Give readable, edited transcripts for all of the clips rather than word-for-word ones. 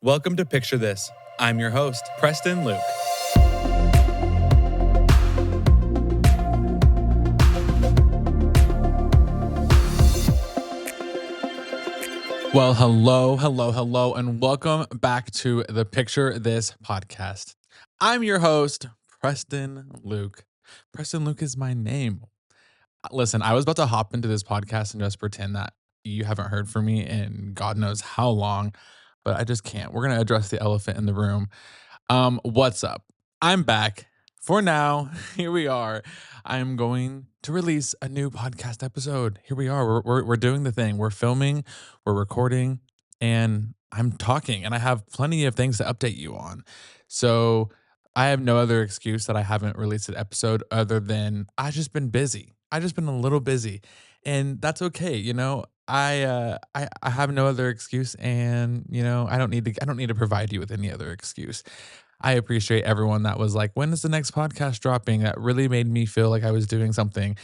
Welcome to Picture This. I'm your host, Preston Luke. Well, hello, and welcome back to the Picture This podcast. I'm your host, Preston Luke. Preston Luke is my name. Listen, I was about to hop into this podcast and just pretend that you haven't heard from me in God knows how long, but I just can't. We're going to address the elephant in the room. What's up? I'm back. For now, here we are. I'm going to release a new podcast episode. Here we are. We're doing the thing. We're filming, we're recording, and I'm talking, and I have plenty of things to update you on. So I have no other excuse that I haven't released an episode other than I've just been busy. I've just been a little busy, and that's okay. I have no other excuse, and I don't need to provide you with any other excuse. I appreciate everyone that was like, when is the next podcast dropping? That really made me feel like I was doing something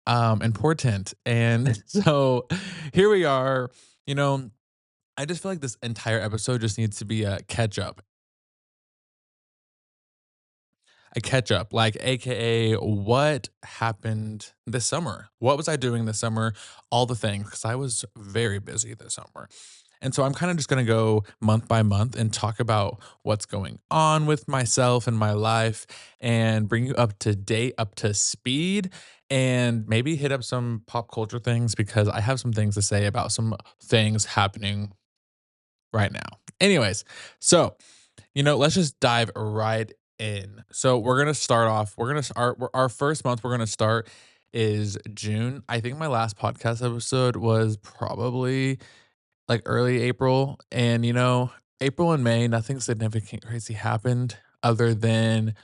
important. And so here we are. I just feel like this entire episode just needs to be a catch up. Like AKA what happened this summer? What was I doing this summer? All the things, because I was very busy this summer. And so I'm kind of just going to go month by month and talk about what's going on with myself and my life and bring you up to date, up to speed, and maybe hit up some pop culture things because I have some things to say about some things happening right now. Anyways, so, let's just dive right in. So we're going to start off, our first month we're going to start is June. I think my last podcast episode was probably like early April. And April and May, nothing significant crazy happened other than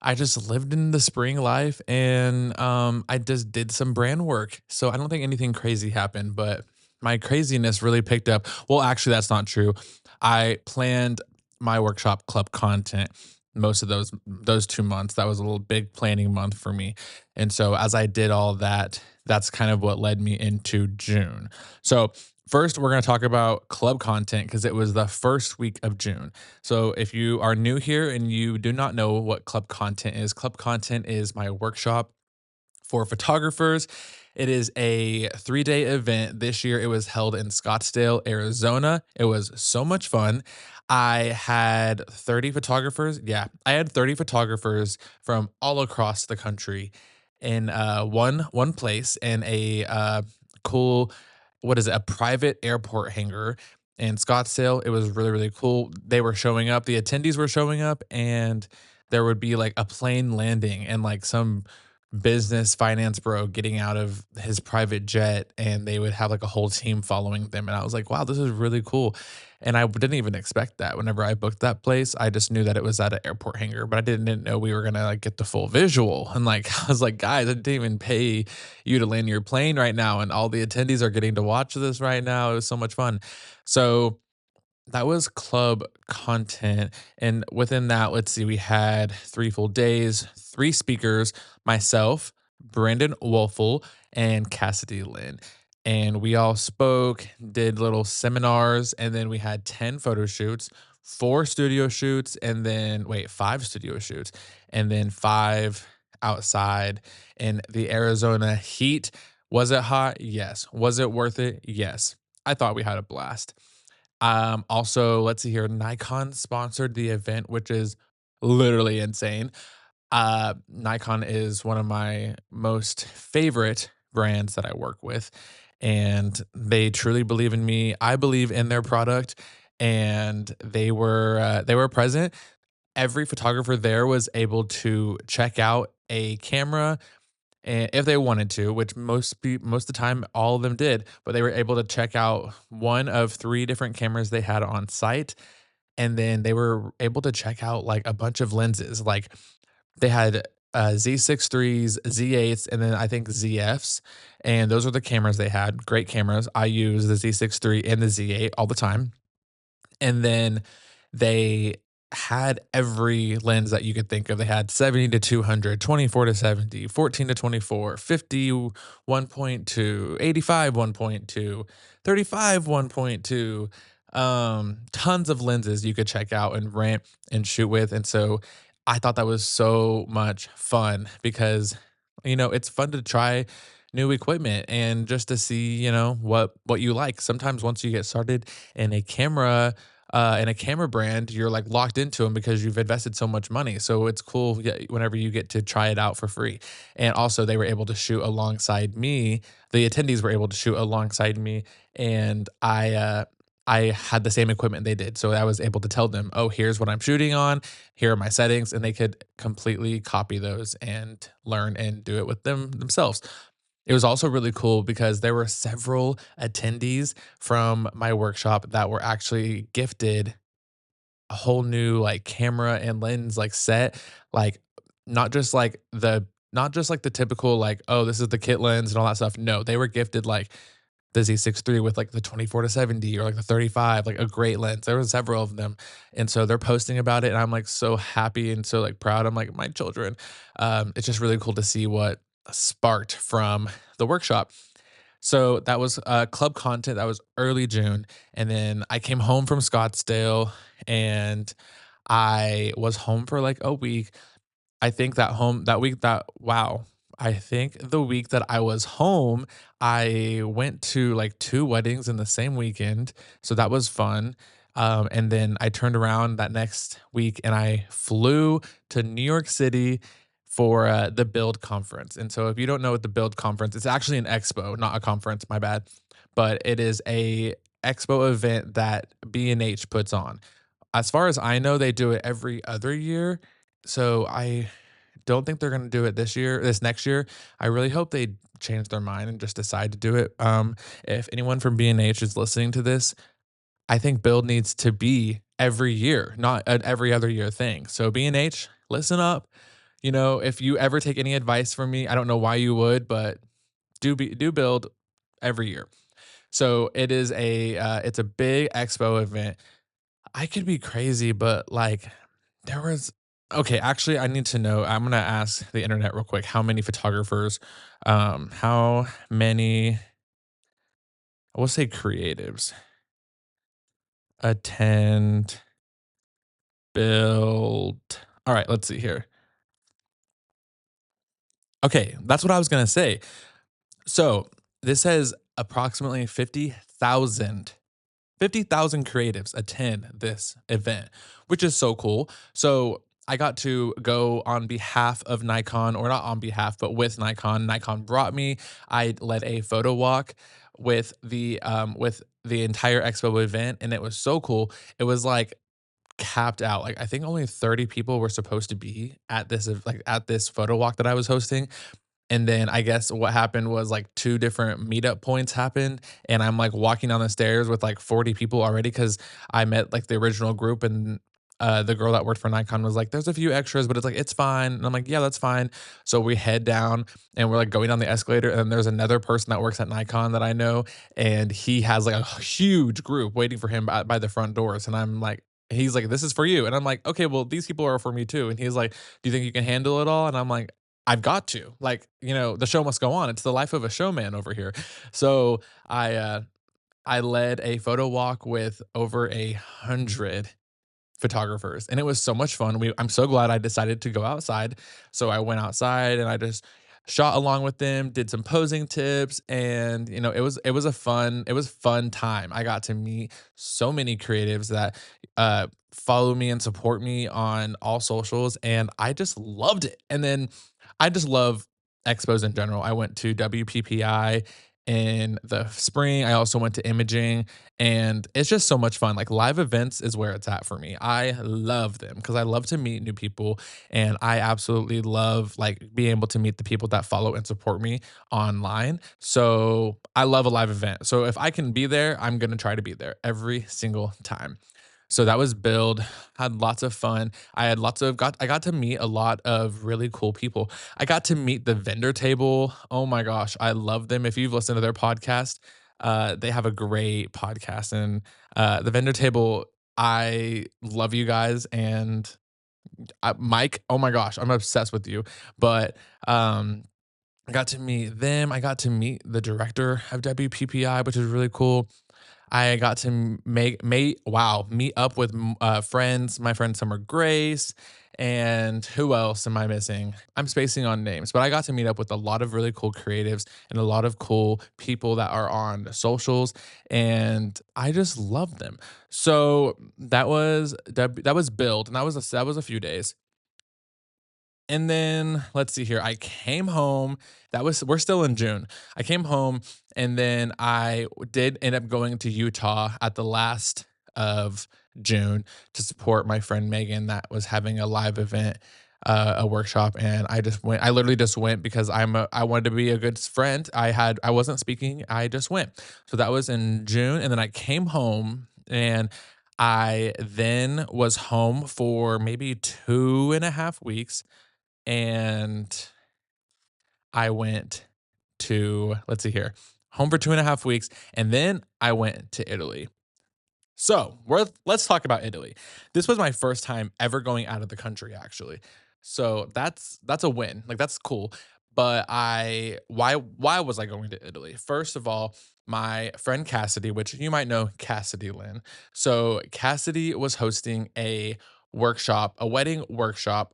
I just lived in the spring life and I just did some brand work. So I don't think anything crazy happened, but my craziness really picked up. Well, actually, that's not true. I planned my workshop club content most of those 2 months. That was a little big planning month for me. And so as I did all that, that's kind of what led me into June. So first, we're going to talk about club content because it was the first week of June. So if you are new here and you do not know what club content is my workshop for photographers. It is a 3-day event. This year it was held in Scottsdale, Arizona. It was so much fun. I had 30 photographers. Yeah, I had 30 photographers from all across the country in one place in a cool, what is it, a private airport hangar in Scottsdale. It was really, really cool. They were showing up, the attendees were showing up, and there would be like a plane landing and like some business finance bro getting out of his private jet, and they would have like a whole team following them. And I was like, wow, this is really cool. And I didn't even expect that. Whenever I booked that place, I just knew that it was at an airport hangar, but I didn't know we were gonna like get the full visual. And like I was like, guys, I didn't even pay you to land your plane right now, and all the attendees are getting to watch this right now. It was so much fun. So that was club content. And within that, let's see, we had 3 full days, 3 speakers, myself, Brandon Wolfel, and Cassidy Lynn. And we all spoke, did little seminars, and then we had 10 photo shoots, 4 studio shoots, and then, 5 studio shoots, and then 5 outside in the Arizona heat. Was it hot? Yes. Was it worth it? Yes. I thought we had a blast. Also, let's see here. Nikon sponsored the event, which is literally insane. Nikon is one of my most favorite brands that I work with, and they truly believe in me. I believe in their product, and they were present. Every photographer there was able to check out a camera and if they wanted to, which most of the time all of them did, but they were able to check out one of 3 different cameras they had on site, and then they were able to check out like a bunch of lenses. Like they had Z6 IIIs, Z8s, and then I think ZFs, and those are the cameras they had. Great cameras. I use the Z6 III and the Z8 all the time. And then they had every lens that you could think of. They had 70 to 200, 24 to 70, 14 to 24, 50 1.2, 85 1.2, 35 1.2, tons of lenses you could check out and rent and shoot with. And so I thought that was so much fun because, it's fun to try new equipment and just to see, what you like. Sometimes once you get started in a camera brand, you're like locked into them because you've invested so much money. So it's cool, yeah, whenever you get to try it out for free. And also, they were able to shoot alongside me. The attendees were able to shoot alongside me, and I had the same equipment they did. So I was able to tell them, oh, here's what I'm shooting on, here are my settings, and they could completely copy those and learn and do it with themselves. It was also really cool because there were several attendees from my workshop that were actually gifted a whole new, like, camera and lens, like, set, like, not just like the not just like the typical, like, "Oh, this is the kit lens," and all that stuff. No, they were gifted, like, the Z6 III with, like, the 24-70 or, like, the 35, like, a great lens. There were several of them, and so they're posting about it, and I'm, like, so happy and so, like, proud. I'm like, "My children." It's just really cool to see what sparked from the workshop. So that was, club content, that was early June, and then I came home from Scottsdale, and I was home for, like, a week. I think that week that wow, I think the week that I was home, I went to, like, 2 weddings in the same weekend, so that was fun, and then I turned around that next week and I flew to New York City for, the Build conference. And so if you don't know what the Build conference, it's actually an expo, not a conference, my bad, but it is a expo event that B&H puts on. As far as I know, they do it every other year, so I don't think they're gonna do it this next year. I really hope they change their mind and just decide to do it. If anyone from B&H is listening to this, I think Build needs to be every year, not an every other year thing. So B&H, listen up. If you ever take any advice from me, I don't know why you would, but do Build every year. So it's a big expo event. I could be crazy, but, like, there was okay, actually, I need to know. I'm gonna ask the internet real quick, how many photographers, how many, I will say creatives attend Build. Alright, let's see here. Okay, that's what I was gonna say. So, this says approximately 50,000 creatives attend this event, which is so cool. So I got to go on behalf of Nikon, or not on behalf, but with Nikon. Nikon brought me. I led a photo walk with the entire expo event, and it was so cool. It was like capped out. Like I think only 30 people were supposed to be at this photo walk that I was hosting, and then I guess what happened was, like, 2 different meetup points happened, and I'm, like, walking down the stairs with, like, 40 people already because I met, like, the original group, and, the girl that worked for Nikon was like, "There's a few extras, but it's like, it's fine." And I'm like, "Yeah, that's fine." So we head down, and we're, like, going down the escalator, and then there's another person that works at Nikon that I know, and he has, like, a huge group waiting for him by the front doors, and I'm like he's like, "This is for you." And I'm like, "Okay, well, these people are for me too." And he's like, "Do you think you can handle it all?" And I'm like, I've got to. Like, the show must go on. It's the life of a showman over here. So I led a photo walk with over 100 photographers, and it was so much fun. I'm so glad I decided to go outside. So I went outside and I just shot along with them, did some posing tips, and it was fun time. I got to meet so many creatives that follow me and support me on all socials, and I just loved it. And then I just love expos in general. I went to WPPI in the spring. I also went to Imaging, and it's just so much fun. Like, live events is where it's at for me. I love them because I love to meet new people, and I absolutely love, like, being able to meet the people that follow and support me online. So, I love a live event. So, if I can be there, I'm gonna try to be there every single time. So that was Build, had lots of fun. I got to meet a lot of really cool people. I got to meet the vendor table. Oh my gosh, I love them. If you've listened to their podcast, they have a great podcast, and the vendor table, I love you guys, and Mike, oh my gosh, I'm obsessed with you. But I got to meet them. I got to meet the director of WPPI, which is really cool. I got to meet up with friends, my friend Summer Grace, and who else am I missing? I'm spacing on names, but I got to meet up with a lot of really cool creatives and a lot of cool people that are on socials, and I just love them. So that was build, and that was a few days. And then let's see here. I came home. We're still in June. I came home and then I did end up going to Utah at the last of June to support my friend Megan that was having a live event, a workshop, and I just went. I literally just went because I wanted to be a good friend. I wasn't speaking. I just went. So that was in June, and then I came home and I then was home for maybe 2.5 weeks, and I went to, let's see here, home for 2.5 weeks, and then I went to Italy. So let's talk about Italy. This was my first time ever going out of the country, actually. So that's a win. Like that's cool. But why was I going to Italy? First of all, my friend Cassidy, which you might know Cassidy Lynn. So Cassidy was hosting a wedding workshop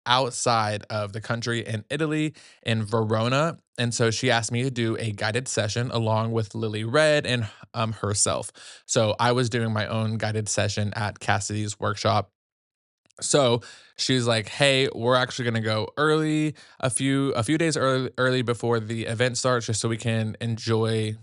outside of the country in Italy, in Verona. And so she asked me to do a guided session along with Lily Red and herself. So I was doing my own guided session at Cassidy's workshop. So she's like, "Hey, we're actually gonna go early, a few days early before the event starts, just so we can enjoy,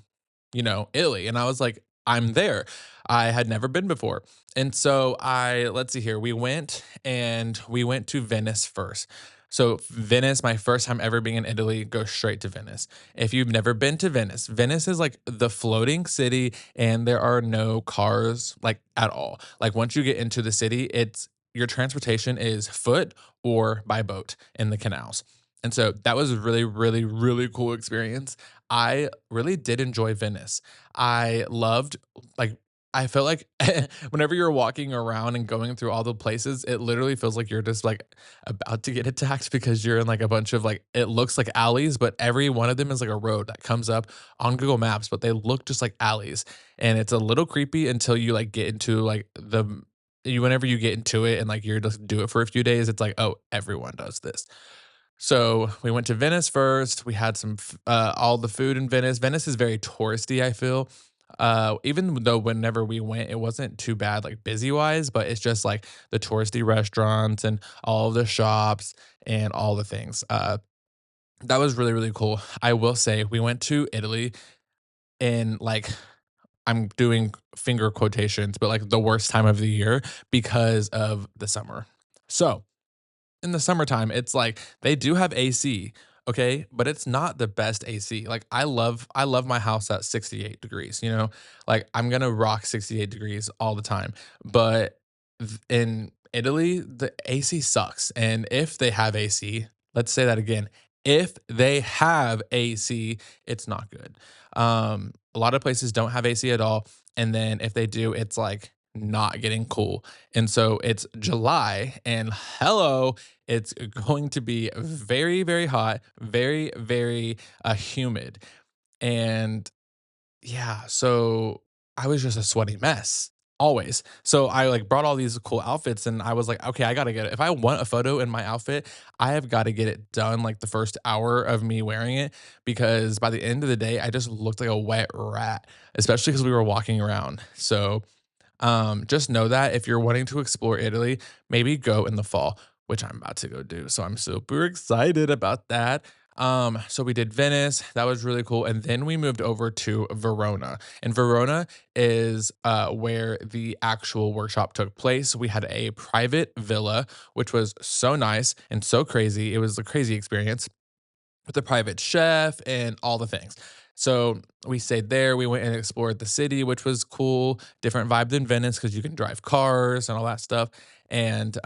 Italy." And I was like, "I'm there." I had never been before. And so let's see here, we went to Venice first. So Venice, my first time ever being in Italy, go straight to Venice. If you've never been to Venice, Venice is like the floating city and there are no cars like at all. Like once you get into the city, it's your transportation is foot or by boat in the canals. And so that was a really, really, really cool experience. I really did enjoy Venice. I loved, like, I felt like whenever you're walking around and going through all the places, it literally feels like you're just like about to get attacked because you're in like a bunch of like, it looks like alleys, but every one of them is like a road that comes up on Google Maps, but they look just like alleys. And it's a little creepy until you like get into like whenever you get into it and like you're just do it for a few days, it's like, oh, everyone does this. So we went to Venice first. We had all the food in Venice. Venice is very touristy, I feel. Even though whenever we went, it wasn't too bad, like busy wise, but it's just like the touristy restaurants and all of the shops and all the things. That was really, really cool. I will say we went to Italy in like, I'm doing finger quotations, but like the worst time of the year because of the summer. So in the summertime, it's like they do have AC, okay, but it's not the best AC. Like I love my house at 68 degrees, Like I'm going to rock 68 degrees all the time. But in Italy, the AC sucks. And if they have AC, let's say that again. If they have AC, it's not good. A lot of places don't have AC at all, and then if they do, it's like not getting cool. And so it's July and hello, it's going to be very, very hot, very, very humid. And yeah, so I was just a sweaty mess always. So I like brought all these cool outfits and I was like, okay, I gotta get it. If I want a photo in my outfit, I have got to get it done like the first hour of me wearing it because by the end of the day, I just looked like a wet rat, especially because we were walking around. So just know that if you're wanting to explore Italy, maybe go in the fall, which I'm about to go do. So I'm super excited about that. So we did Venice, that was really cool. And then we moved over to Verona. And Verona is where the actual workshop took place. We had a private villa, which was so nice and so crazy. It was a crazy experience with a private chef and all the things. So we stayed there. We went and explored the city, which was cool. Different vibe than Venice because you can drive cars and all that stuff. And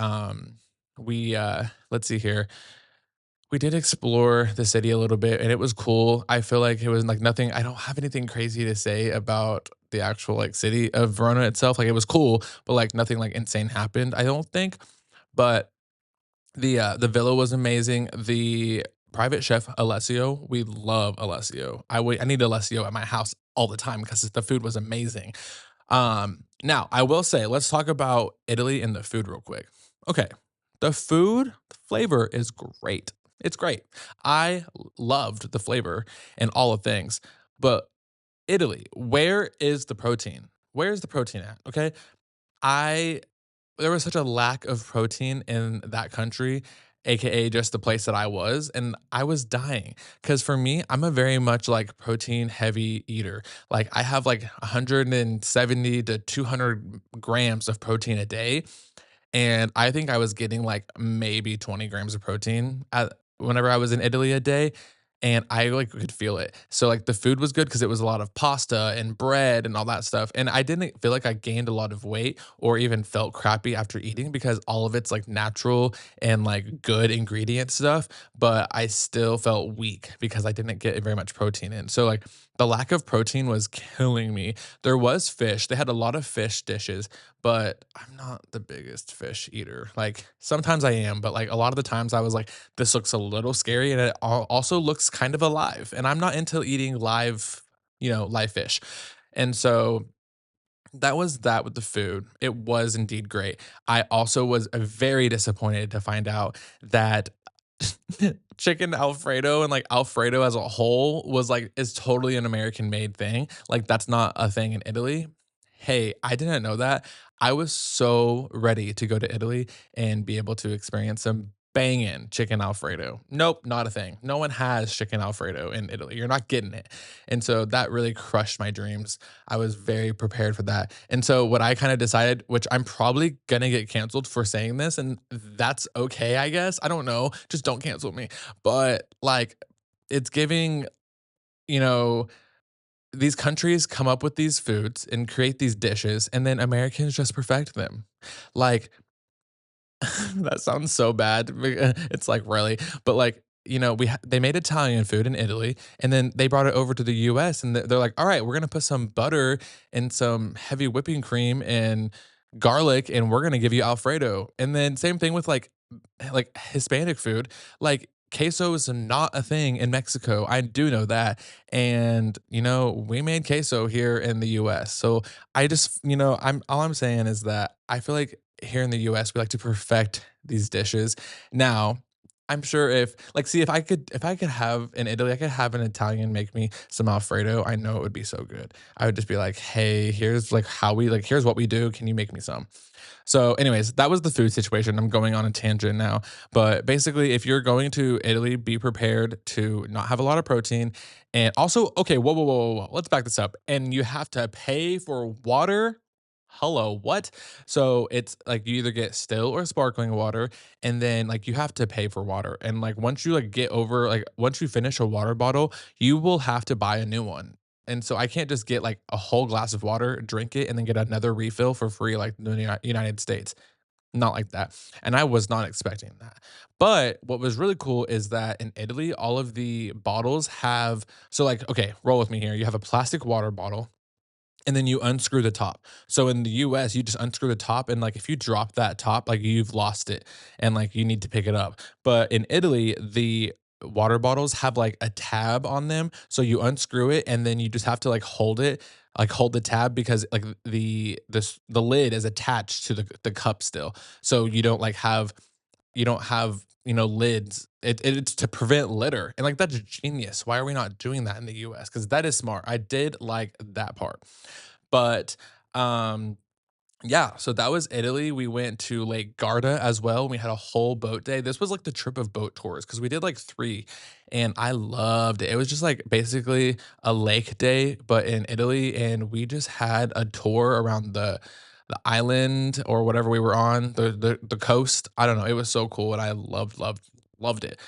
let's see here. We did explore the city a little bit and it was cool. I feel like it was like nothing, I don't have anything crazy to say about the actual like city of Verona itself. Like it was cool, but like nothing like insane happened, I don't think. But the villa was amazing. The private chef Alessio. We love Alessio. I need Alessio at my house all the time because the food was amazing. Now I will say, let's talk about Italy and the food real quick. Okay, the food flavor is great. It's great. I loved the flavor and all of things, but Italy, where is the protein? Where's the protein at? Okay, I there was such a lack of protein in that country, AKA just the place that I was, and I was dying. Because for me, I'm a very much, like, protein heavy eater. Like, I have, like, 170 to 200 grams of protein a day, and I think I was getting, like, maybe 20 grams of protein at whenever I was in Italy a day, and I, like, could feel it. So, like, the food was good because it was a lot of pasta and bread and all that stuff, and I didn't feel like I gained a lot of weight or even felt crappy after eating because all of it's, like, natural and, like, good ingredient stuff, but I still felt weak because I didn't get very much protein in. So, like, the lack of protein was killing me. There was fish. They had a lot of fish dishes, but I'm not the biggest fish eater. Like, sometimes I am, but, like, a lot of the times I was like, "This looks a little scary, and it also looks kind of alive," and I'm not into eating live, live fish. And so that was that with the food. It was indeed great. I also was, very disappointed to find out that chicken Alfredo and, like, Alfredo as a whole is totally an American made thing. Like, that's not a thing in Italy. Hey, I didn't know that. I was so ready to go to Italy and be able to experience some banging chicken Alfredo. Nope, not a thing. No one has chicken Alfredo in Italy. You're not getting it. And so that really crushed my dreams. I was very prepared for that. And so what I kind of decided, which I'm probably gonna get canceled for saying this, and that's okay, I guess. I don't know. Just don't cancel me. But like it's giving, you know, these countries come up with these foods and create these dishes, and then Americans just perfect them. Like that sounds so bad. It's like, really? But like, they made Italian food in Italy and then they brought it over to the US and they're like, "All right, we're going to put some butter and some heavy whipping cream and garlic and we're going to give you Alfredo." And then same thing with like Hispanic food. Like queso is not a thing in Mexico. I do know that. And we made queso here in the US. So I just, I'm saying is that I feel like here in the US, we like to perfect these dishes. Now, I'm sure see if I could have in Italy, I could have an Italian make me some Alfredo. I know it would be so good. I would just be like, "Hey, here's like how we like here's what we do. Can you make me some?" So, anyways, that was the food situation. I'm going on a tangent now. But basically, if you're going to Italy, be prepared to not have a lot of protein. And also, okay, whoa, whoa, whoa, whoa, whoa. Let's back this up. And you have to pay for water. Hello, what? So it's like you either get still or sparkling water, and then like you have to pay for water. And like once you once you finish a water bottle, you will have to buy a new one. And so I can't just get like a whole glass of water, drink it, and then get another refill for free like the United States. Not like that. And I was not expecting that. But what was really cool is that in Italy, all of the bottles have okay, roll with me here. You have a plastic water bottle and then you unscrew the top. So in the US, you just unscrew the top and like if you drop that top, like you've lost it and like you need to pick it up. But in Italy, the water bottles have like a tab on them. So you unscrew it and then you just have to like hold it, like hold the tab because like the lid is attached to the cup still. So you don't have lids. It's to prevent litter. And like that's genius. Why are we not doing that in the US? Because that is smart. I did like that part. But yeah, so that was Italy. We went to Lake Garda as well. We had a whole boat day. This was like the trip of boat tours because we did like three, and I loved it. It was just like basically a lake day, but in Italy, and we just had a tour around the island or whatever we were on the coast. I don't know. It was so cool, and I loved it.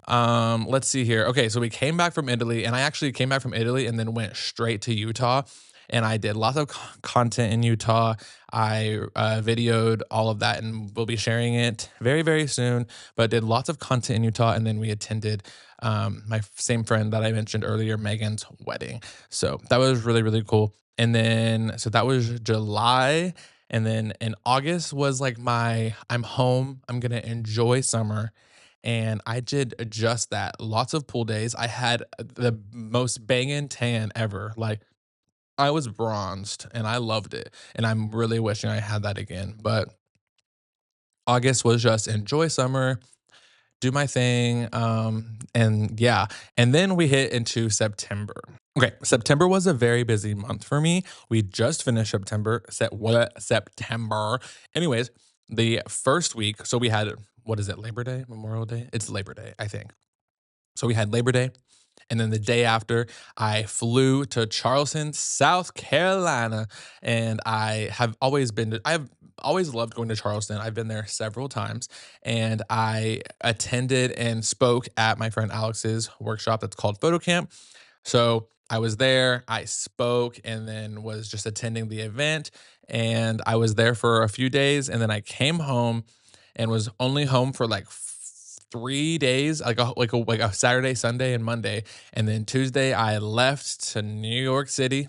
Let's see here. Okay, so we came back from Italy, and I actually came back from Italy and then went straight to Utah, and I did lots of content in Utah. I videoed all of that, and we'll be sharing it very, very soon. But did lots of content in Utah, and then we attended my same friend that I mentioned earlier, Megan's wedding. So that was really, really cool. And then, so that was July. And then in August was like I'm home. I'm gonna enjoy summer. and I did just that. Lots of pool days. I had the most banging tan ever. Like, I was bronzed and I loved it. And I'm really wishing I had that again. But August was just enjoy summer, do my thing. And yeah. And then we hit into September. Okay, September was a very busy month for me. We just finished September. Anyways, the first week, so we had what is it, Labor Day, Memorial Day? It's Labor Day, I think. So we had Labor Day, and then the day after, I flew to Charleston, South Carolina, and I've always loved going to Charleston. I've been there several times, and I attended and spoke at my friend Alex's workshop that's called Photo Camp. So I was there, I spoke, and then was just attending the event. And I was there for a few days, and then I came home and was only home for like 3 days, like a Saturday, Sunday, and Monday. And then Tuesday, I left to New York City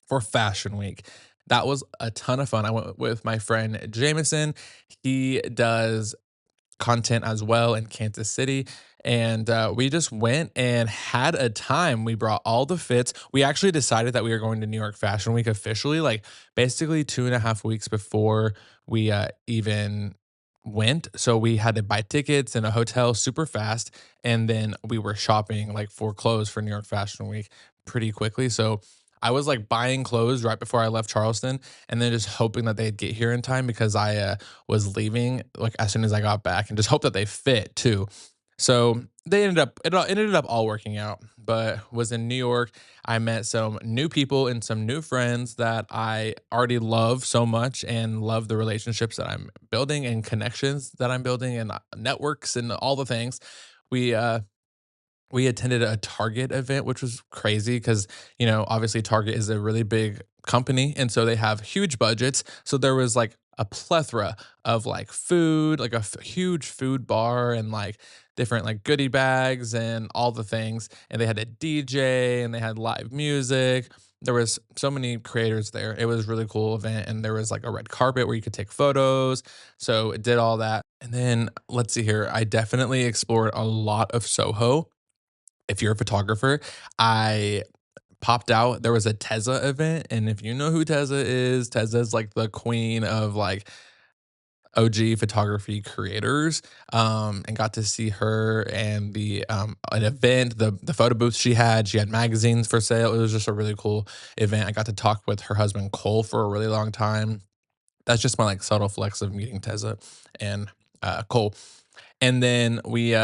for Fashion Week. That was a ton of fun. I went with my friend Jameson. He does content as well in Kansas City. And we just went and had a time. We brought all the fits. We actually decided that we were going to New York Fashion Week officially, like basically 2.5 weeks before we even went. So we had to buy tickets and a hotel super fast. And then we were shopping like for clothes for New York Fashion Week pretty quickly. So I was like buying clothes right before I left Charleston and then just hoping that they'd get here in time because I was leaving like as soon as I got back and just hope that they fit too. So it ended up all working out, but was in New York. I met some new people and some new friends that I already love so much and love the relationships that I'm building and connections that I'm building and networks and all the things. We we attended a Target event, which was crazy because, obviously Target is a really big company. And so they have huge budgets. So there was like a plethora of like food, like a huge food bar and like different like goodie bags and all the things. And they had a DJ and they had live music. There was so many creators there. It was a really cool event. And there was like a red carpet where you could take photos. So it did all that. And then let's see here. I definitely explored a lot of Soho. If you're a photographer, I popped out. There was a Tezza event, and if you know who Tezza is like the queen of like OG photography creators. And got to see her and the an event, the photo booth she had. She had magazines for sale. It was just a really cool event. I got to talk with her husband Cole for a really long time. That's just my like subtle flex of meeting Tezza and Cole. And then we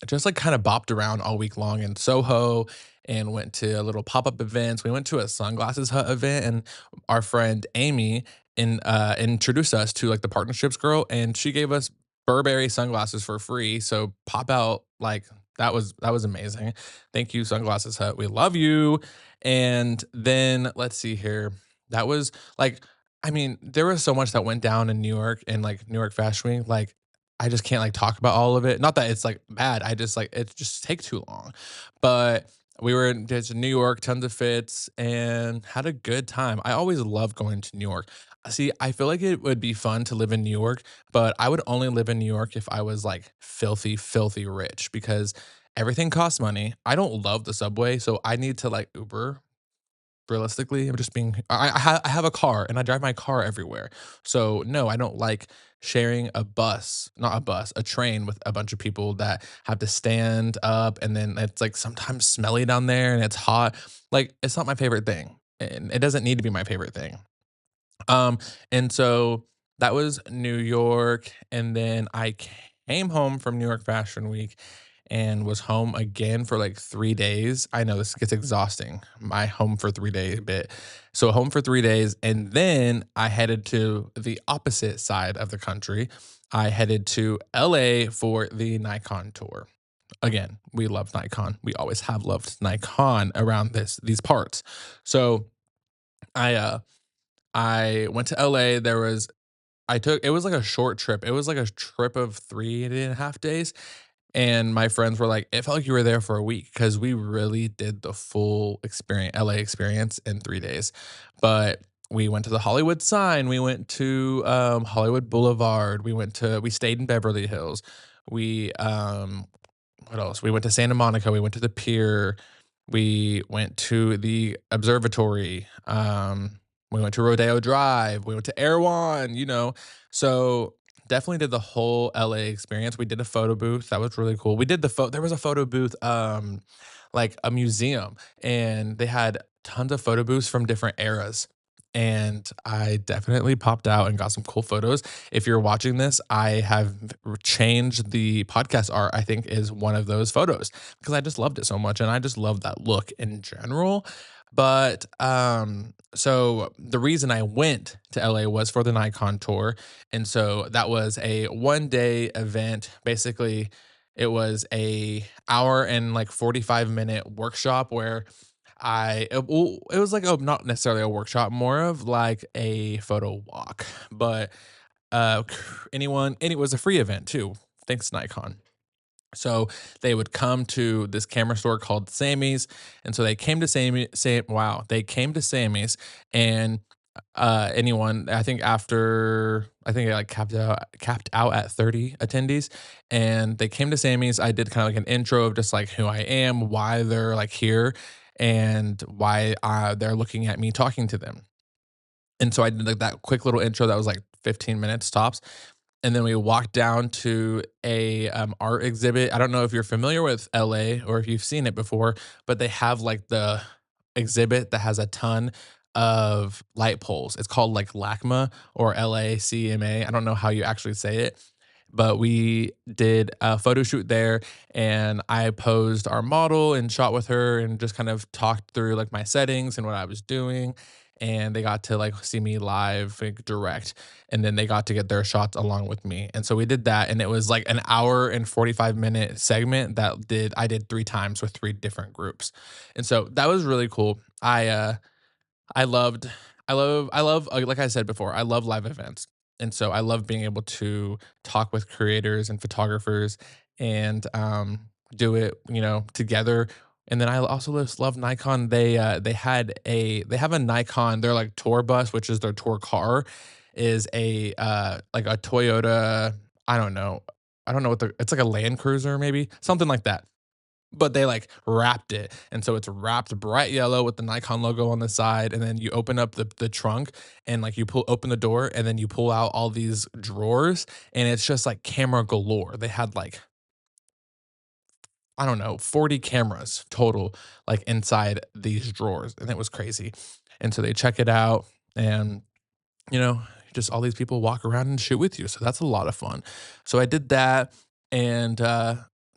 just like kind of bopped around all week long in Soho and went to a little pop-up events. We went to a sunglasses hut event and our friend Amy introduced us to like the partnerships girl and she gave us Burberry sunglasses for free. So pop out like that was amazing. Thank you, Sunglasses Hut. We love you. And then let's see here. That was like I mean, there was so much that went down in New York and like New York Fashion Week. Like I just can't like talk about all of it. Not that it's like bad. I just like it just take too long. But we were in just New York, tons of fits, and had a good time. I always love going to New York. See, I feel like it would be fun to live in New York, but I would only live in New York if I was like filthy, filthy rich because everything costs money. I don't love the subway, so I need to like Uber realistically. I'm just being I have a car and I drive my car everywhere. So, no, I don't like sharing a bus, not a bus, a train with a bunch of people that have to stand up and then it's like sometimes smelly down there and it's hot. Like, it's not my favorite thing. And it doesn't need to be my favorite thing. Um, and so that was New York, and then I came home from New York Fashion Week and was home again for like 3 days. I know this gets exhausting. My home for 3 day bit. So home for 3 days, and then I headed to the opposite side of the country. I headed to LA for the Nikon tour. Again, we love Nikon. We always have loved Nikon around these parts. So I I went to LA. It was like a short trip. It was like a trip of 3.5 days. And my friends were like, it felt like you were there for a week because we really did the full experience, LA experience in 3 days. But We went to the Hollywood Sign, we went to, Hollywood Boulevard, we stayed in Beverly Hills. We, what else? We went to Santa Monica, we went to the pier, we went to the observatory, we went to Rodeo Drive, we went to Erewhon, you know? So, definitely did the whole LA experience. We did a photo booth, that was really cool. We did there was a photo booth, like a museum, and they had tons of photo booths from different eras. And I definitely popped out and got some cool photos. If you're watching this, I have changed the podcast art, I think is one of those photos because I just loved it so much and I just love that look in general. But so the reason I went to LA was for the Nikon tour. And so that was a 1 day event. Basically, it was a hour and like 45-minute workshop where it was like a not necessarily a workshop, more of like a photo walk, but, and it was a free event too, thanks Nikon. So they would come to this camera store called Sammy's, and so they came to they came to Sammy's, and anyone I think it like capped out at 30 attendees, and they came to Sammy's. I did kind of like an intro of just like who I am, why they're like here, and why they're looking at me talking to them. And so I did like that quick little intro that was like 15 minutes tops, and then we walked down to a, art exhibit. I don't know if you're familiar with LA or if you've seen it before, but they have, like, the exhibit that has a ton of light poles. It's called, like, LACMA or LACMA. I don't know how you actually say it, but we did a photo shoot there, and I posed our model and shot with her and just kind of talked through, like, my settings and what I was doing, and they got to, like, see me live, like, direct, and then they got to get their shots along with me, and so we did that, and it was, like, an hour and 45-minute segment I did 3 times with 3 different groups, and so that was really cool. I loved I love like I said before, I love live events, and so I love being able to talk with creators and photographers and, do it, you know, together, and then I also just love Nikon. They have a Nikon, their, like, tour bus, which is their tour car, is like a Toyota, I don't know I don't know what the it's like a Land Cruiser maybe, something like that. But they, like, wrapped it, and so it's wrapped bright yellow with the Nikon logo on the side, and then you open up the trunk, and, like, you open the door, and then you pull out all these drawers, and it's just, like, camera galore. They had, like, I don't know, 40 cameras total, like, inside these drawers, and it was crazy. And so they check it out, and you know, just all these people walk around and shoot with you. So that's a lot of fun. So I did that, and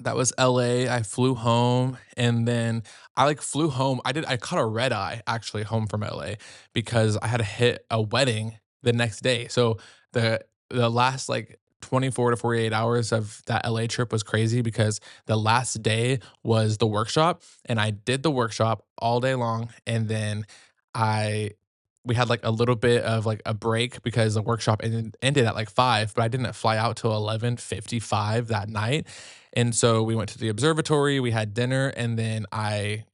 that was LA. I flew home, and then I like flew home. I caught a red eye actually home from LA because I had to hit a wedding the next day. So the last like 24 to 48 hours of that LA trip was crazy because the last day was the workshop, and I did the workshop all day long, and then I we had like a little bit of like a break because the workshop ended at like 5, but I didn't fly out till 11:55 that night. And so we went to the observatory, we had dinner, and then I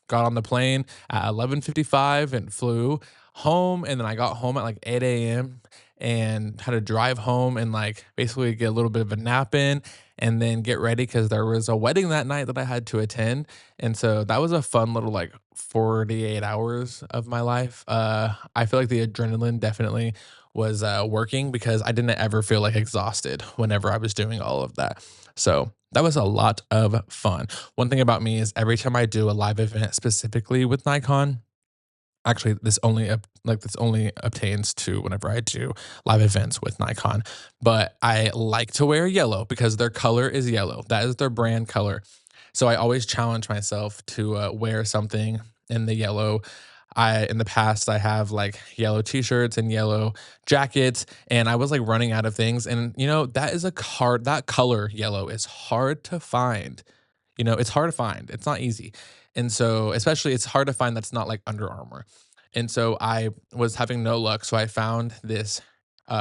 got on the plane at 11:55 and flew home, and then I got home at like 8 a.m. and had to drive home and like basically get a little bit of a nap in and then get ready because there was a wedding that night that I had to attend. And so that was a fun little like 48 hours of my life. I feel like the adrenaline definitely was working because I didn't ever feel like exhausted whenever I was doing all of that. So that was a lot of fun. One thing about me is every time I do a live event specifically with Nikon, actually this only obtains to whenever I do live events with Nikon, but I like to wear yellow because their color is yellow. That is their brand color. So I always challenge myself to wear something in the yellow. In the past I have like yellow t-shirts and yellow jackets, and I was like running out of things, and you know that is a card that color yellow is hard to find. You know, it's hard to find. It's not easy. And so, especially it's hard to find that's not like Under Armour. And so I was having no luck. So I found this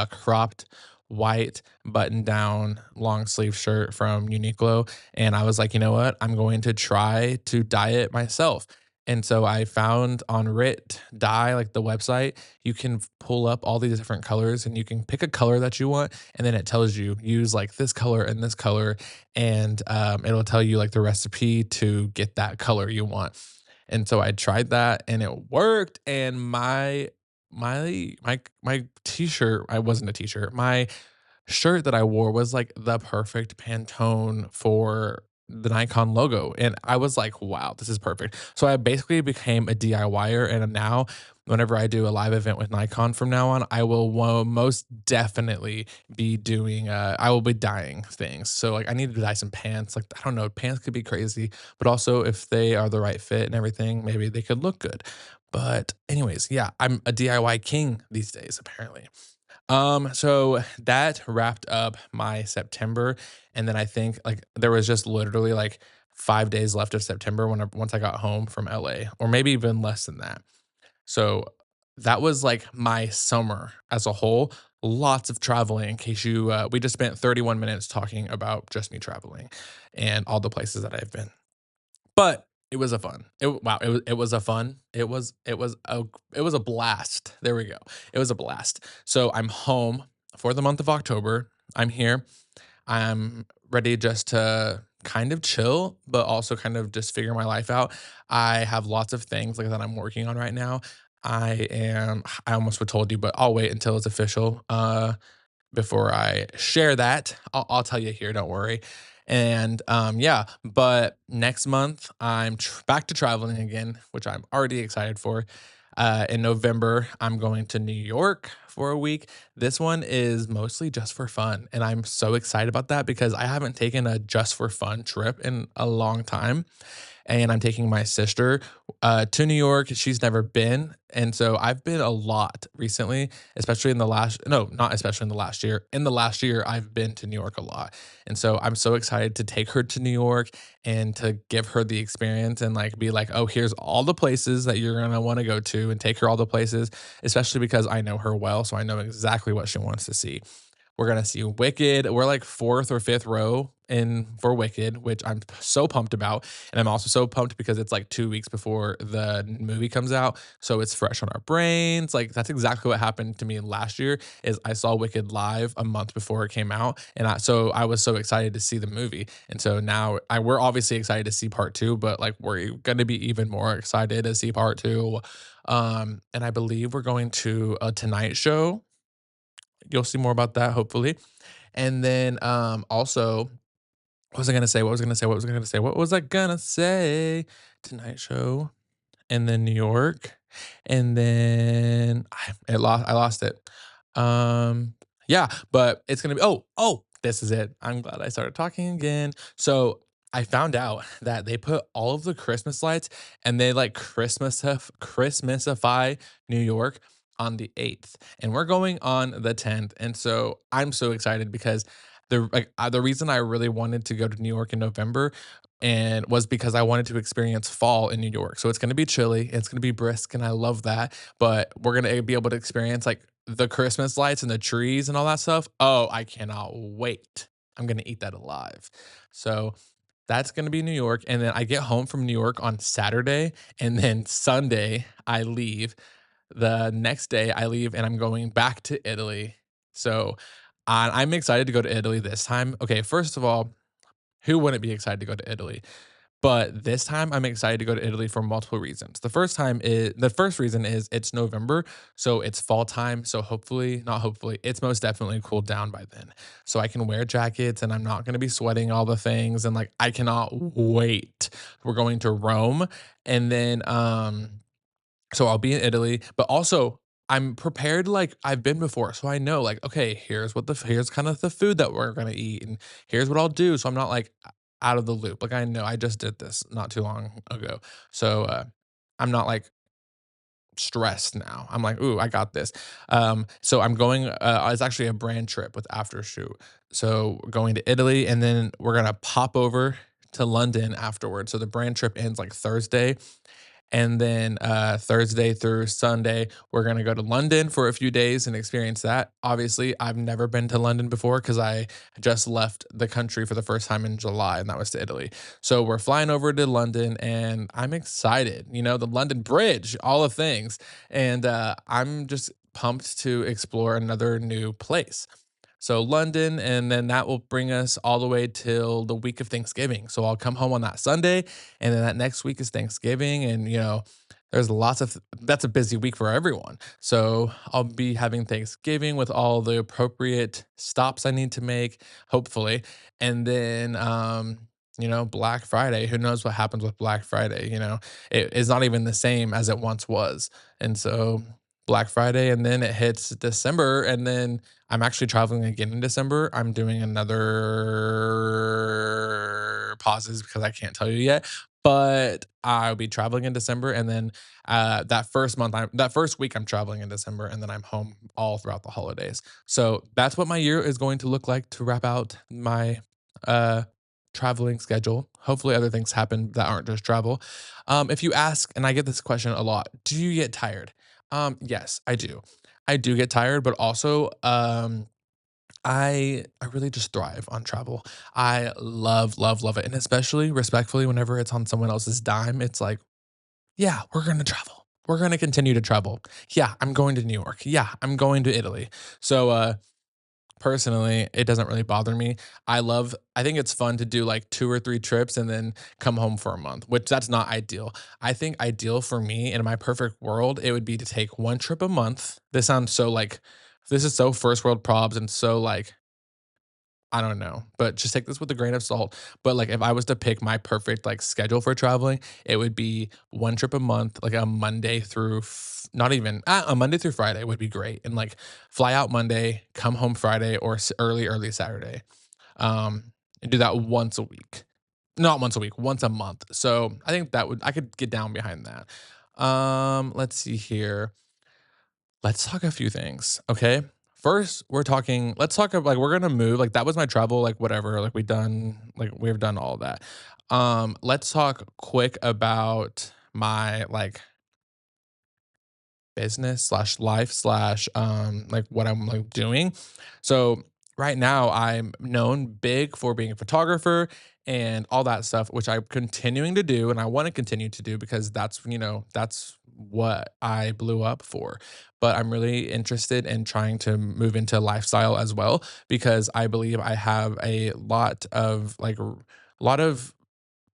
cropped white button down long sleeve shirt from Uniqlo. And I was like, you know what? I'm going to try to dye it myself. And so I found on Rit Dye, like the website, you can pull up all these different colors and you can pick a color that you want. And then it tells you use like this color and this color. And it'll tell you like the recipe to get that color you want. And so I tried that and it worked. And my t-shirt, I wasn't a t-shirt, my shirt that I wore was like the perfect Pantone for the Nikon logo. And I was like, wow, this is perfect. So I basically became a DIYer. And now, whenever I do a live event with Nikon from now on, I will most definitely be doing, I will be dyeing things. So, like, I need to dye some pants. Like, I don't know, pants could be crazy, but also if they are the right fit and everything, maybe they could look good. But, anyways, yeah, I'm a DIY king these days, apparently. So that wrapped up my September, and then I think, like, there was just literally, like, 5 days left of September once I got home from LA, or maybe even less than that. So, that was, like, my summer as a whole. Lots of traveling in case you, we just spent 31 minutes talking about just me traveling and all the places that I've been. But it was a fun. It was a fun. It was a blast. There we go. It was a blast. So I'm home for the month of October. I'm here. I'm ready just to kind of chill, but also kind of just figure my life out. I have lots of things like that I'm working on right now. I almost would told you, but I'll wait until it's official. Before I share that. I'll tell you here, don't worry. And yeah, but next month I'm back to traveling again, which I'm already excited for. In November, I'm going to New York for a week. This one is mostly just for fun. And I'm so excited about that because I haven't taken a just for fun trip in a long time, and I'm taking my sister to New York. She's never been, and so I've been a lot recently, especially in the last no, not especially in the last year. In the last year, I've been to New York a lot, and so I'm so excited to take her to New York and to give her the experience and like be like, oh, here's all the places that you're gonna want to go to, and take her all the places, especially because I know her well, so I know exactly what she wants to see. We're gonna see Wicked. We're like fourth or fifth row in for Wicked, which I'm so pumped about. And I'm also so pumped because it's like 2 weeks before the movie comes out. So it's fresh on our brains. Like that's exactly what happened to me last year is I saw Wicked live a month before it came out. And I was so excited to see the movie. And so now we're obviously excited to see part two, but like we're gonna be even more excited to see part two. And I believe we're going to a Tonight Show. You'll see more about that hopefully. And then also, what was I gonna say? What was I gonna say? What was I gonna say? What was I gonna say? Tonight Show, and then New York, and then I lost it. Um, yeah, but it's gonna be this is it. I'm glad I started talking again. So I found out that they put all of the Christmas lights and they like Christmasify New York on the 8th, and we're going on the 10th. And so I'm so excited because the reason I really wanted to go to New York in November and was because I wanted to experience fall in New York. So it's going to be chilly, it's going to be brisk, and I love that. But we're going to be able to experience like the Christmas lights and the trees and all that stuff. Oh, I cannot wait. I'm going to eat that alive. So that's going to be New York. And then I get home from New York on Saturday. And then Sunday, I leave. The next day, I leave and I'm going back to Italy. So I'm excited to go to Italy this time. Okay, first of all, who wouldn't be excited to go to Italy? But this time I'm excited to go to Italy for multiple reasons. The first reason is it's November, so it's fall time. So hopefully, not hopefully, it's most definitely cooled down by then. So I can wear jackets and I'm not gonna be sweating all the things. And like I cannot wait. We're going to Rome. And then so I'll be in Italy, but also I'm prepared like I've been before. So I know like, okay, here's kind of the food that we're gonna eat, and here's what I'll do. So I'm not like out of the loop. Like I know I just did this not too long ago. So I'm not like stressed now. I'm like, ooh, I got this. So I'm going, it's actually a brand trip with after shoot. So we're going to Italy and then we're gonna pop over to London afterwards. So the brand trip ends like Thursday, And then Thursday through Sunday, we're going to go to London for a few days and experience that. Obviously, I've never been to London before because I just left the country for the first time in July, and that was to Italy. So we're flying over to London, and I'm excited. You know, the London Bridge, all of things. And I'm just pumped to explore another new place. So London, and then that will bring us all the way till the week of Thanksgiving. So I'll come home on that Sunday, and then that next week is Thanksgiving, and there's lots of that's a busy week for everyone. So I'll be having Thanksgiving with all the appropriate stops I need to make, hopefully, and then Black Friday. Who knows what happens with Black Friday? It is not even the same as it once was, and so Black Friday, and then it hits December, and then I'm actually traveling again in December. I'm doing another pauses because I can't tell you yet, but I'll be traveling in December, and then that first week I'm traveling in December, and then I'm home all throughout the holidays. So that's what my year is going to look like to wrap out my uh traveling schedule. Hopefully other things happen that aren't just travel. If you ask, and I get this question a lot, do you get tired? Yes, I do. I do get tired, but also, I really just thrive on travel. I love, love, love it, and especially respectfully, whenever it's on someone else's dime, it's like, "Yeah, we're gonna travel. We're gonna continue to travel. Yeah, I'm going to New York. Yeah, I'm going to Italy." So, personally, it doesn't really bother me. I think it's fun to do like 2 or 3 trips and then come home for a month, which that's not ideal. I think ideal for me in my perfect world, it would be to take 1 trip a month. This is so first world probs and so like I don't know, but just take this with a grain of salt. But like if I was to pick my perfect like schedule for traveling, it would be 1 trip a month, like a Monday through not even a Monday through Friday would be great. And like fly out Monday, come home Friday or early Saturday. And do that once a week. Not once a week, once a month. So I think I could get down behind that. Let's see here. Let's talk a few things, okay? First, let's talk about like we're gonna move. Like that was my travel, like whatever. We've done all that. Let's talk quick about my like business slash life slash like what I'm like doing. So right now I'm known big for being a photographer and all that stuff, which I'm continuing to do and I want to continue to do because that's what I blew up for. But I'm really interested in trying to move into lifestyle as well because I believe I have a lot of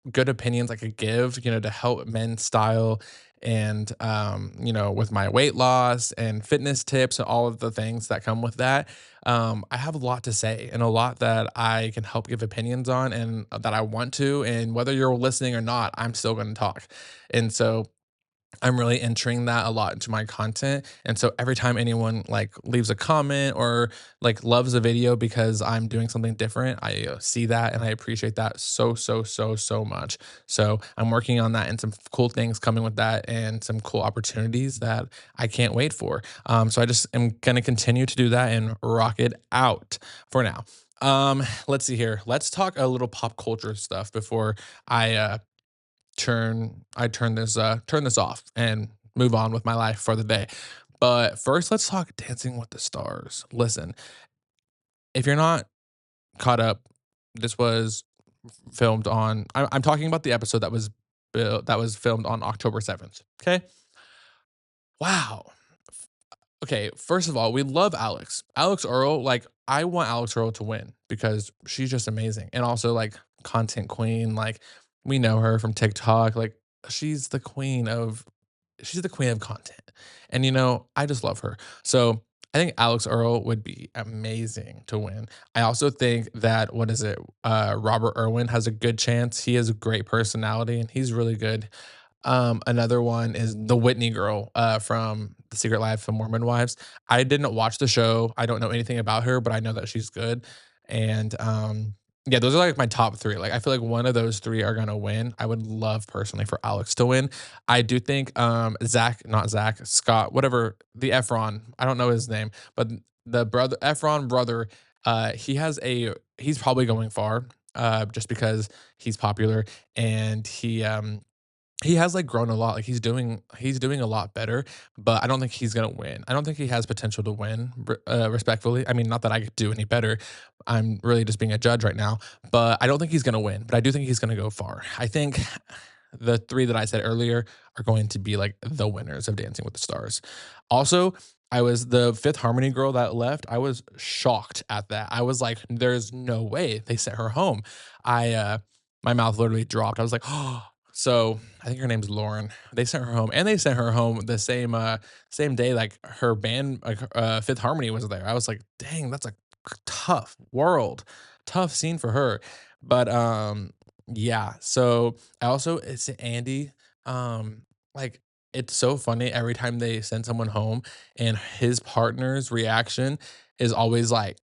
good opinions I could give, to help men style and with my weight loss and fitness tips and all of the things that come with that. I have a lot to say and a lot that I can help give opinions on and that I want to. And whether you're listening or not, I'm still going to talk. And so I'm really entering that a lot into my content. And so every time anyone like leaves a comment or like loves a video because I'm doing something different, I see that and I appreciate that so, so, so, so much. So I'm working on that and some cool things coming with that and some cool opportunities that I can't wait for. So I just am going to continue to do that and rock it out for now. Let's see here. Let's talk a little pop culture stuff before I turn this off and move on with my life for the day. But first, let's talk Dancing with the Stars. Listen, if you're not caught up, this was filmed on. I'm talking about the episode that was filmed on October 7th. Okay, wow. Okay, first of all, we love Alex. Alex Earl, like I want Alex Earl to win because she's just amazing. And also like content queen, like we know her from TikTok, like she's the queen of she's the queen of content. And I just love her. So I think Alex Earl would be amazing to win. I also think that what is it? Robert Irwin has a good chance. He has a great personality and he's really good. Another one is the Whitney girl, from The Secret Life of Mormon Wives. I didn't watch the show. I don't know anything about her, but I know that she's good. And yeah, those are like my top three. Like I feel like one of those three are gonna win. I would love personally for Alex to win. I do think not Zach, Scott, whatever, the Efron, I don't know his name, but the brother Efron brother, he's probably going far, just because he's popular and he has, like, grown a lot, like, he's doing a lot better, but I don't think he's gonna win. I don't think he has potential to win, respectfully. I mean, not that I could do any better. I'm really just being a judge right now, but I don't think he's gonna win, but I do think he's gonna go far. I think the 3 that I said earlier are going to be, like, the winners of Dancing with the Stars. Also, I was the Fifth Harmony girl that left, I was shocked at that. I was like, "There's no way they sent her home." My mouth literally dropped. I was like, "Oh." So, I think her name's Lauren. They sent her home, and they sent her home the same day, like, her band, like, Fifth Harmony was there. I was like, "Dang, that's a tough world, tough scene for her." But, yeah, so I also it's Andy, like, it's so funny every time they send someone home and his partner's reaction is always like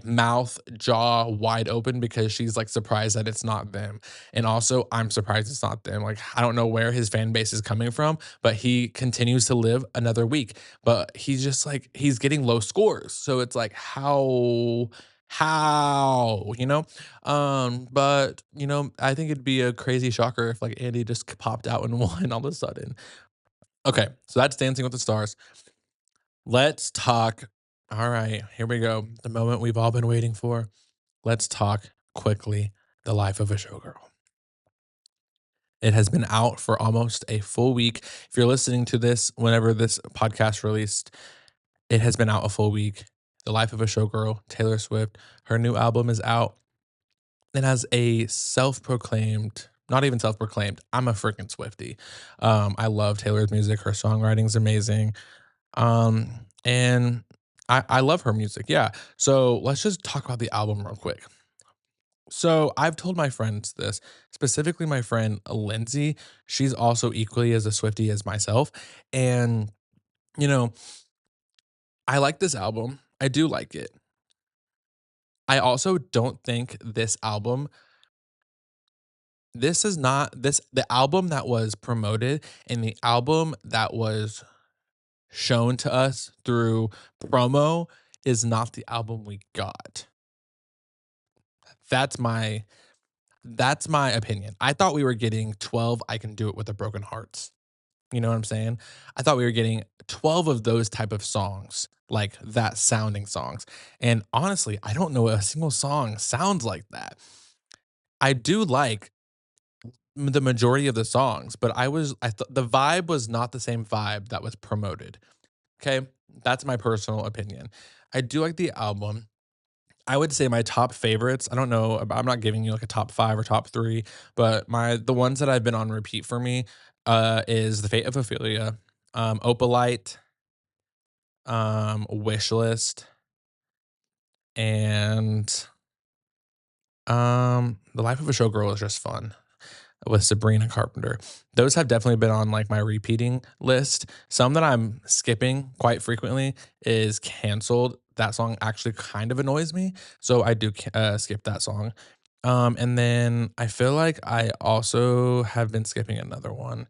mouth, jaw wide open because she's like surprised that it's not them. And also, I'm surprised it's not them. Like, I don't know where his fan base is coming from, but he continues to live another week. But he's just like, he's getting low scores. So it's like, how, you know? But I think it'd be a crazy shocker if like Andy just popped out and won all of a sudden. Okay, so that's Dancing with the Stars. Let's talk. All right, here we go. The moment we've all been waiting for. Let's talk quickly the life of a showgirl. It has been out for almost a full week. If you're listening to this whenever this podcast released, it has been out a full week. The life of a showgirl, Taylor Swift. Her new album is out. And as a self-proclaimed, not even self-proclaimed, I'm a freaking Swiftie. I love Taylor's music. Her songwriting's amazing. And I love her music, yeah. So let's just talk about the album real quick. So I've told my friends this, specifically my friend Lindsay. She's also equally as a Swiftie as myself. And, you know, I like this album. I do like it. I also don't think this album, this is not this the album that was promoted and the album that was shown to us through promo is not the album we got. That's my that's my opinion. I thought we were getting 12 I Can Do It With a Broken Hearts. You know what I'm saying? I thought we were getting 12 of those type of songs, like that sounding songs. And honestly, I don't know a single song sounds like that. I do like the majority of the songs, but I thought the vibe was not the same vibe that was promoted. Okay? That's my personal opinion. I do like the album. I would say my top favorites, I don't know, I'm not giving you like a top 5 or top 3, but the ones that have been on repeat for me, is The Fate of Ophelia, Opalite, Wishlist, and, The Life of a Showgirl is just fun with Sabrina Carpenter. Those have definitely been on like my repeating list. Some that I'm skipping quite frequently is Canceled. That song actually kind of annoys me, so I do skip that song. And then I feel like I also have been skipping another one.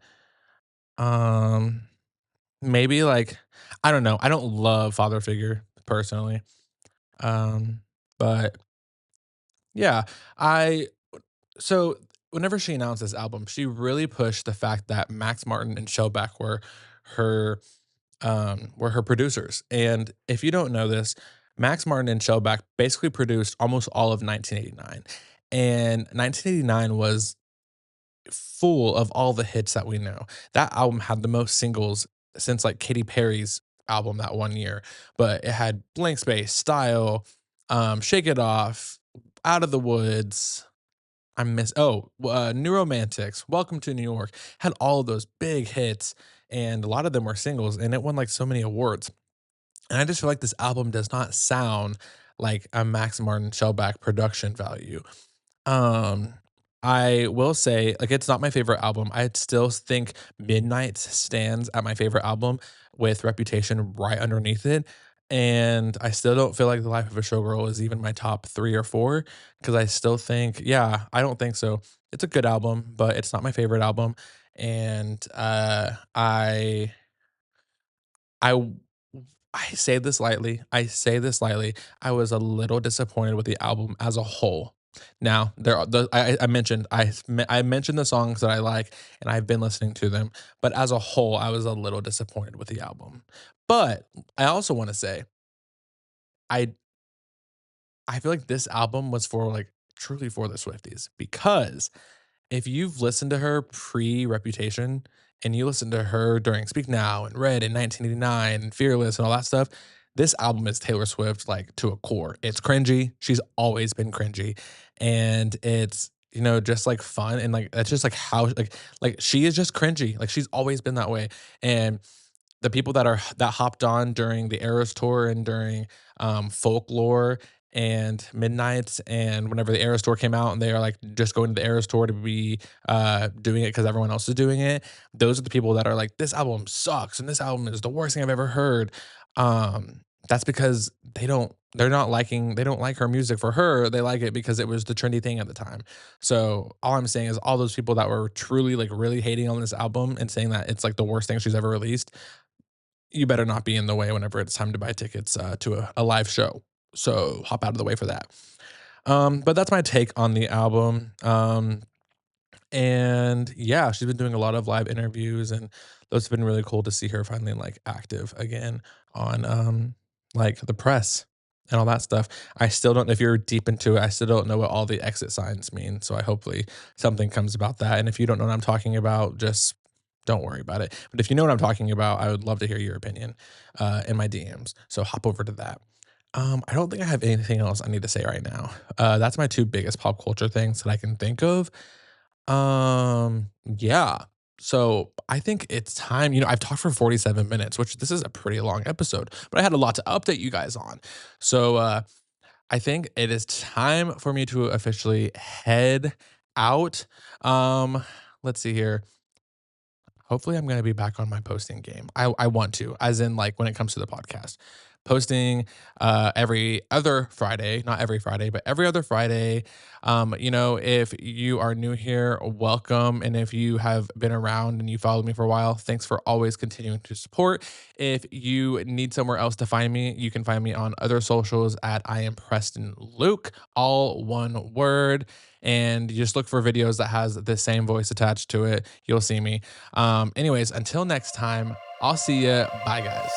Um, maybe like I don't know. I don't love Father Figure personally. Um, but yeah, I so whenever she announced this album, she really pushed the fact that Max Martin and Shellback her were her producers. And if you don't know this, Max Martin and Shellback basically produced almost all of 1989. And 1989 was full of all the hits that we know. That album had the most singles since like Katy Perry's album that one year, but it had Blank Space, Style, Shake It Off, Out of the Woods, New Romantics, Welcome to New York, had all of those big hits, and a lot of them were singles, and it won, like, so many awards, and I just feel like this album does not sound like a Max Martin Shellback production value. Um, I will say, like, it's not my favorite album. I still think Midnight stands at my favorite album with Reputation right underneath it, and I still don't feel like The Life of a Showgirl is even my top 3 or 4 because I still think I don't think so. It's a good album, but it's not my favorite album, and, I w I say this lightly, I was a little disappointed with the album as a whole. Now, there are I mentioned the songs that I like, and I've been listening to them, but as a whole, I was a little disappointed with the album. But I also wanna say, I I feel like this album was for, like, truly for the Swifties because if you've listened to her pre-Reputation and you listen to her during Speak Now and Red in 1989 and Fearless and all that stuff, this album is Taylor Swift like to a core. It's cringy. She's always been cringy. And it's, just like fun and like that's just like how like she is just cringy. Like she's always been that way. And the people that hopped on during the Eras tour and during Folklore and Midnights and whenever the Eras tour came out and they are like just going to the Eras tour to be doing it because everyone else is doing it. Those are the people that are like, this album sucks and this album is the worst thing I've ever heard. That's because they don't like her music for her. They like it because it was the trendy thing at the time. So all I'm saying is all those people that were truly like really hating on this album and saying that it's like the worst thing she's ever released, you better not be in the way whenever it's time to buy tickets to a live show. So hop out of the way for that. But that's my take on the album. And yeah, she's been doing a lot of live interviews, and those have been really cool to see her finally like active again on like the press and all that stuff. I still don't, if you're deep into it, I still don't know what all the exit signs mean. So I hopefully something comes about that. And if you don't know what I'm talking about, just don't worry about it. But if you know what I'm talking about, I would love to hear your opinion in my DMs. So hop over to that. I don't think I have anything else I need to say right now. That's my two biggest pop culture things that I can think of. Yeah. So I think it's time. I've talked for 47 minutes, which this is a pretty long episode, but I had a lot to update you guys on. So I think it is time for me to officially head out. Let's see here. Hopefully, I'm gonna be back on my posting game. I want to, as in, like, when it comes to the podcast. Posting, every other Friday, not every Friday, but every other Friday. If you are new here, welcome, and if you have been around and you followed me for a while, thanks for always continuing to support. If you need somewhere else to find me, you can find me on other socials at I am Preston Luke, all one word, and you just look for videos that has the same voice attached to it. You'll see me. Anyways, until next time, I'll see ya. Bye, guys.